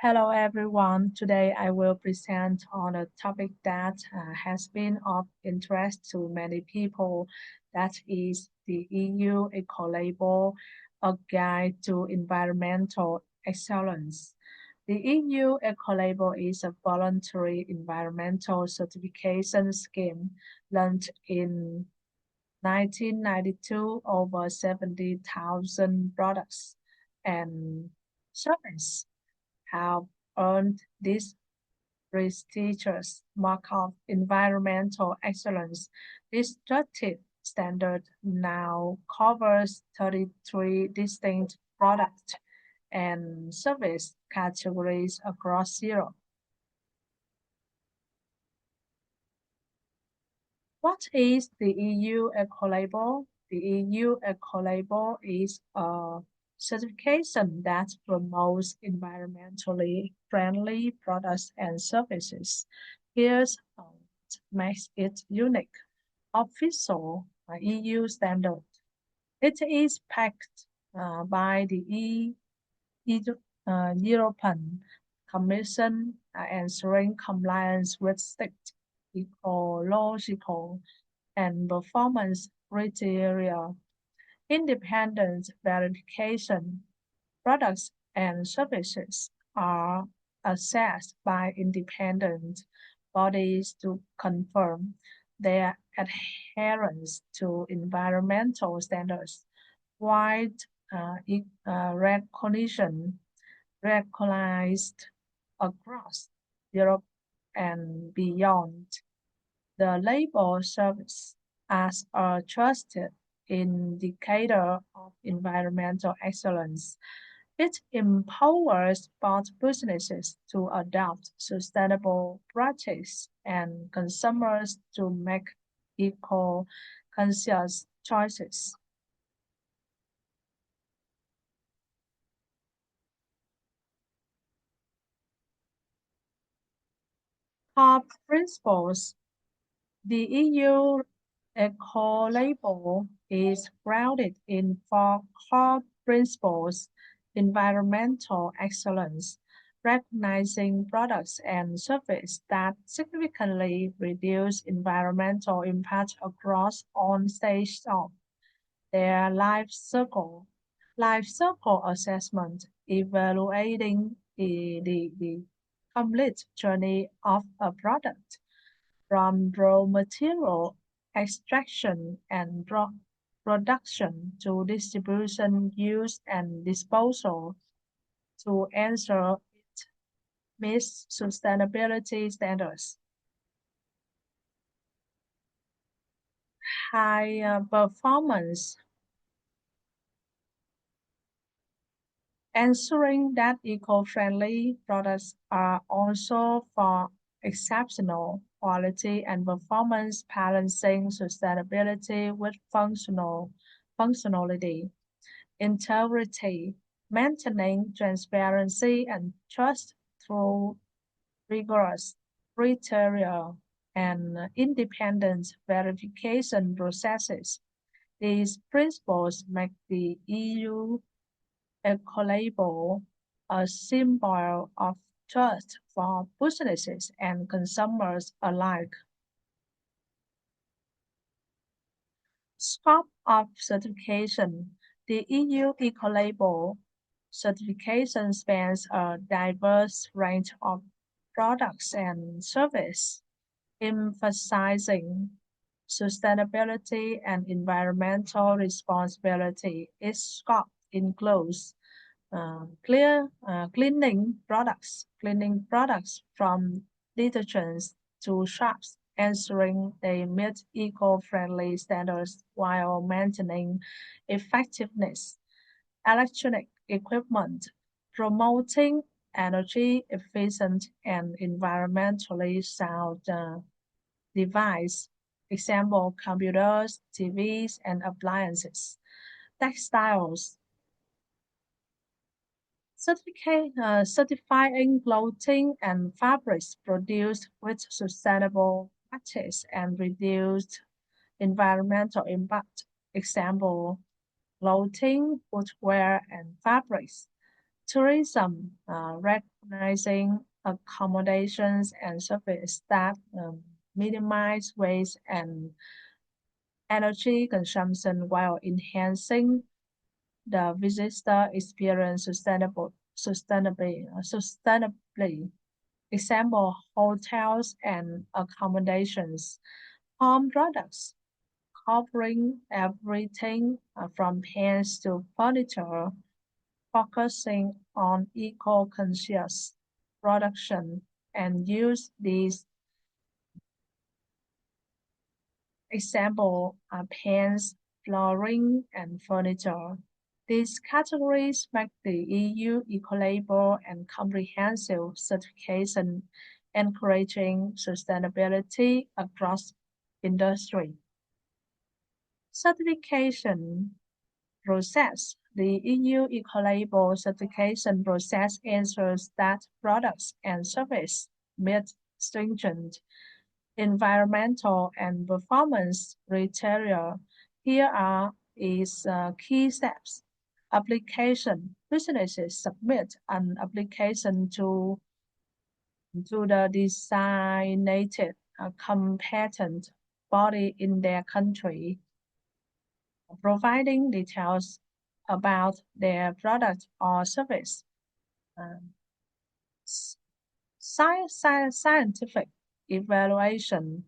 Hello everyone. Today I will present on a topic that has been of interest to many people. That is the EU Ecolabel, a guide to environmental excellence. The EU Ecolabel is a voluntary environmental certification scheme launched in 1992 over 70,000 products and services have earned this prestigious mark of environmental excellence. This trusted standard now covers 33 distinct product and service categories across Europe. What is the EU Ecolabel? The EU Ecolabel is a certification that promotes environmentally friendly products and services. Here's what makes it unique. Official EU standard. It is backed by the European Commission ensuring compliance with strict ecological and performance criteria. Independent verification products and services are assessed by independent bodies to confirm their adherence to environmental standards. Wide recognition recognized across Europe and beyond. The label serves as a trusted indicator of environmental excellence. It empowers both businesses to adopt sustainable practice and consumers to make eco-conscious choices. Top principles. The EU Ecolabel is grounded in four core principles: environmental excellence, recognizing products and services that significantly reduce environmental impact across all stages of their life cycle assessment, evaluating the complete journey of a product from raw material extraction and production to distribution, use, and disposal to ensure it meets sustainability standards. High performance, ensuring that eco-friendly products are also for exceptional quality and performance, balancing sustainability with functionality, integrity, maintaining transparency and trust through rigorous criteria and independent verification processes. These principles make the EU Ecolabel a symbol of trust for businesses and consumers alike. Scope of certification. The EU Ecolabel certification spans a diverse range of products and services, emphasizing sustainability and environmental responsibility. Its scope includes cleaning products from detergents to shops, ensuring they meet eco-friendly standards while maintaining effectiveness. Electronic equipment, promoting energy efficient and environmentally sound device, example computers, TVs, and appliances. Textiles, certifying clothing and fabrics produced with sustainable practice and reduced environmental impact. Example, clothing, footwear, and fabrics. Tourism, recognizing accommodations and service that minimize waste and energy consumption while enhancing the visitor experience sustainably. Example, hotels and accommodations, home products covering everything from pants to furniture, focusing on eco-conscious production and use these example pans, flooring, and furniture. These categories make the EU Ecolabel and comprehensive certification, encouraging sustainability across industry. Certification process. The EU Ecolabel certification process ensures that products and services meet stringent environmental and performance criteria. Here are is key steps. Application. Businesses submit an application to the designated competent body in their country, providing details about their product or service. Um, Scientific evaluation.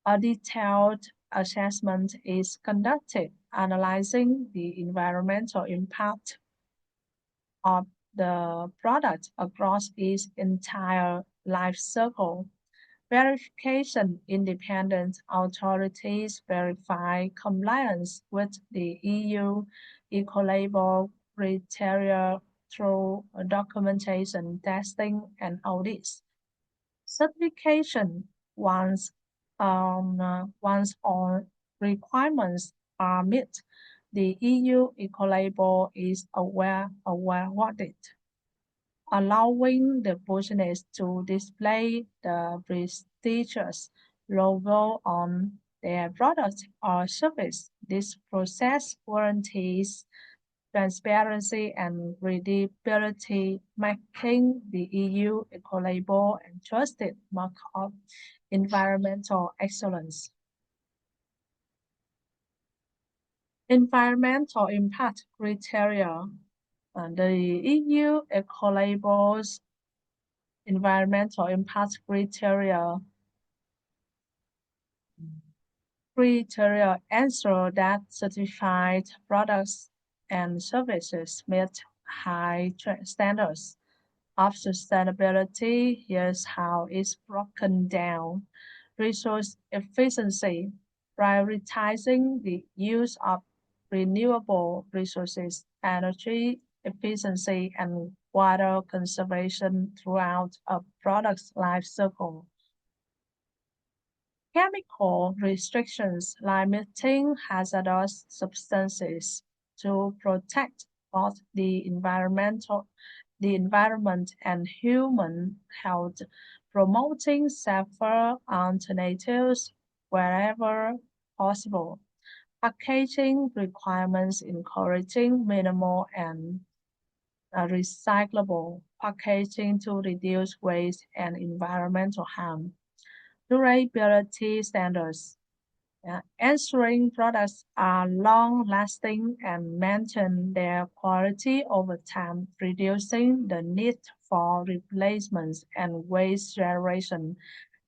A detailed assessment is conducted analyzing the environmental impact of the product across its entire life cycle. Verification. Independent authorities verify compliance with the EU Ecolabel criteria through documentation, testing, and audits. Certification. Once once all requirements are met, the EU Ecolabel is awarded, allowing the business to display the prestigious logo on their product or service. This process guarantees transparency and credibility, making the EU Ecolabel a trusted mark of environmental excellence. Environmental impact criteria. The EU Ecolabel's environmental impact criteria ensure that certified products and services meet high standards of sustainability. Here's how it's broken down. Resource efficiency, prioritizing the use of renewable resources, energy efficiency, and water conservation throughout a product's life cycle. Chemical restrictions limiting hazardous substances to protect both the environment and human health, promoting safer alternatives wherever possible. Packaging requirements encouraging minimal and recyclable packaging to reduce waste and environmental harm. Durability standards, ensuring products are long-lasting and maintain their quality over time, reducing the need for replacements and waste generation.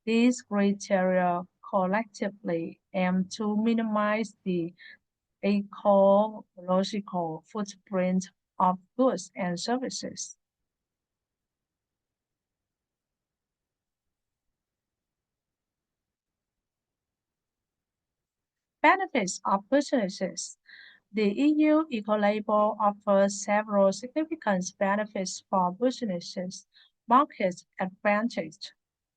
These criteria collectively aim to minimize the ecological footprint of goods and services. Benefits of businesses. The EU Ecolabel offers several significant benefits for businesses. Market advantage.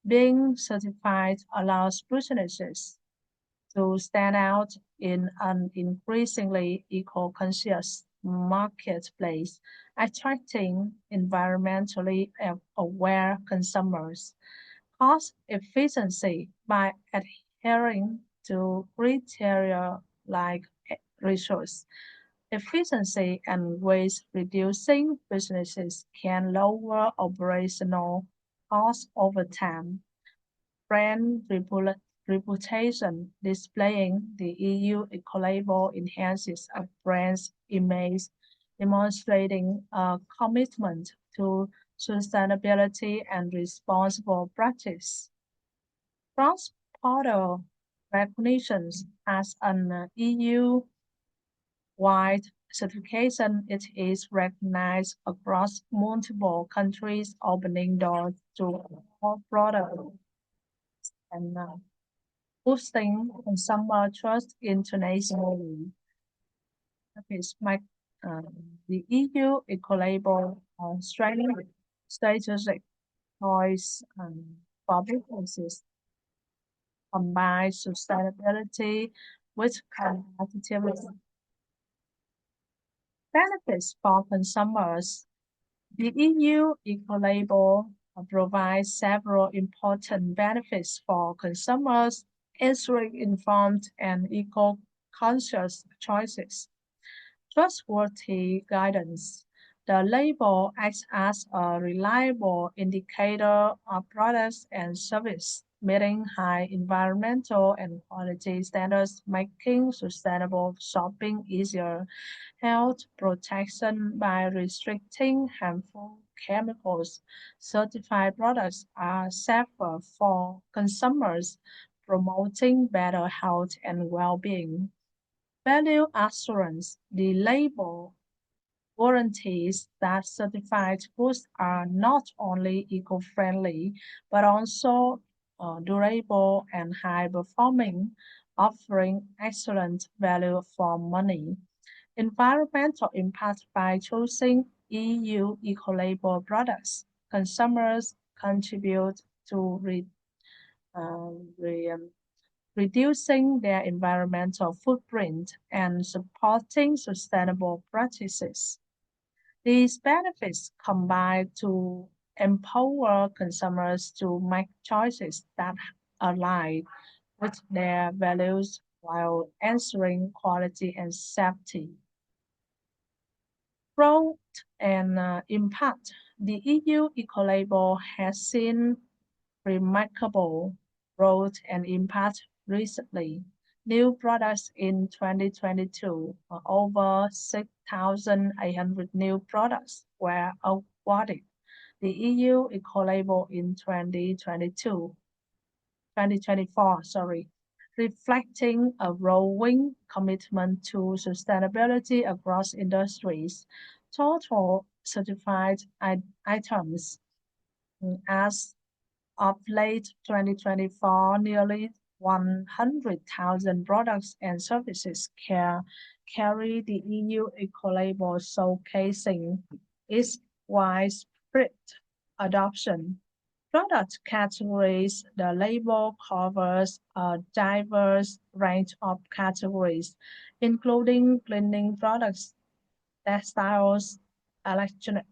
Being certified allows businesses to stand out in an increasingly eco-conscious marketplace, attracting environmentally aware consumers. Cost efficiency by adhering to criteria like resource efficiency and waste reducing businesses can lower operational costs over time. Brand reputation displaying the EU Ecolabel enhances a brand's image, demonstrating a commitment to sustainability and responsible practice. Cross-border recognitions as an EU-wide certification, it is recognized across multiple countries, opening doors to more products and boosting consumer trust internationally. It's my, the EU Ecolabel strength strategic choice for businesses combine sustainability with competitiveness. Benefits for consumers. The EU Ecolabel provides several important benefits for consumers, ensuring informed and eco-conscious choices. Trustworthy guidance. The label acts as a reliable indicator of products and service, meeting high environmental and quality standards, making sustainable shopping easier. Health protection by restricting harmful chemicals. Certified products are safer for consumers, promoting better health and well-being. Value assurance. The label guarantees that certified goods are not only eco-friendly but also durable and high-performing, offering excellent value for money. Environmental impact by choosing EU eco-label products. Consumers contribute to re- reducing their environmental footprint and supporting sustainable practices. These benefits combine to empower consumers to make choices that align with their values while ensuring quality and safety. Growth and impact. The EU Ecolabel has seen remarkable growth and impact recently. New products in 2022, over 6,800 new products were awarded the EU Ecolabel in 2024, reflecting a growing commitment to sustainability across industries. Total certified items as of late 2024, nearly 100,000 products and services carry the EU Ecolabel, showcasing its widespread adoption. Product categories. The label covers a diverse range of categories, including cleaning products, textiles, electronic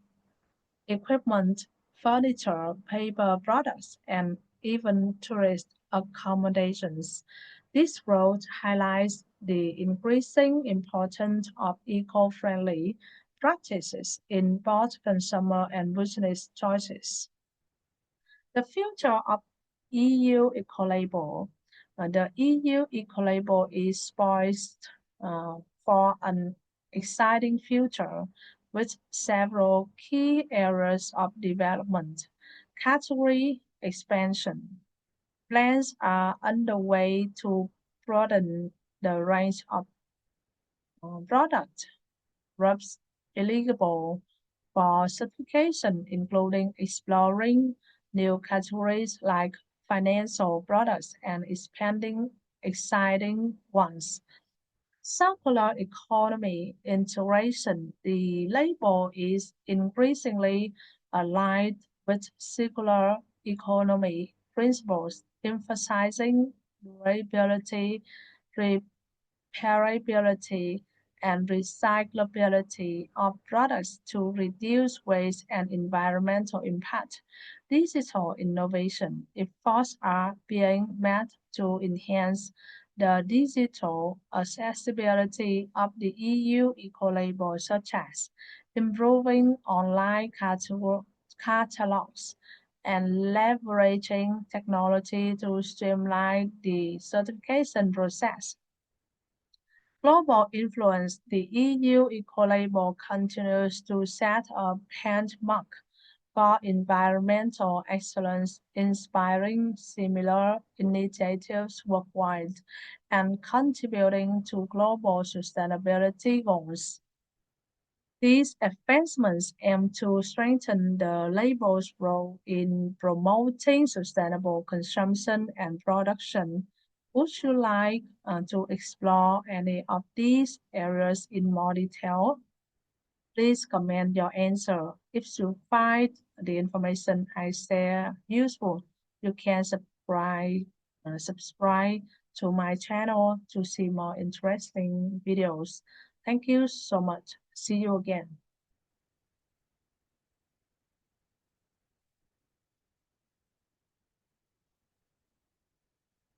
equipment, furniture, paper products, and even tourist accommodations. This road highlights the increasing importance of eco-friendly practices in both consumer and business choices. The future of EU Ecolabel. The EU Ecolabel is poised for an exciting future with several key areas of development. Category expansion. Plans are underway to broaden the range of products groups eligible for certification, including exploring new categories like financial products and expanding exciting ones. Circular economy integration. The label is increasingly aligned with circular economy principles, emphasizing durability, repairability, and recyclability of products to reduce waste and environmental impact. Digital innovation efforts are being made to enhance the digital accessibility of the EU Ecolabel, such as improving online catalogs and leveraging technology to streamline the certification process. Global influence, the EU Ecolabel continues to set a benchmark for environmental excellence, inspiring similar initiatives worldwide and contributing to global sustainability goals. These advancements aim to strengthen the label's role in promoting sustainable consumption and production. Would you like to explore any of these areas in more detail? Please comment your answer. If you find the information I share useful, you can subscribe to my channel to see more interesting videos. Thank you so much. See you again.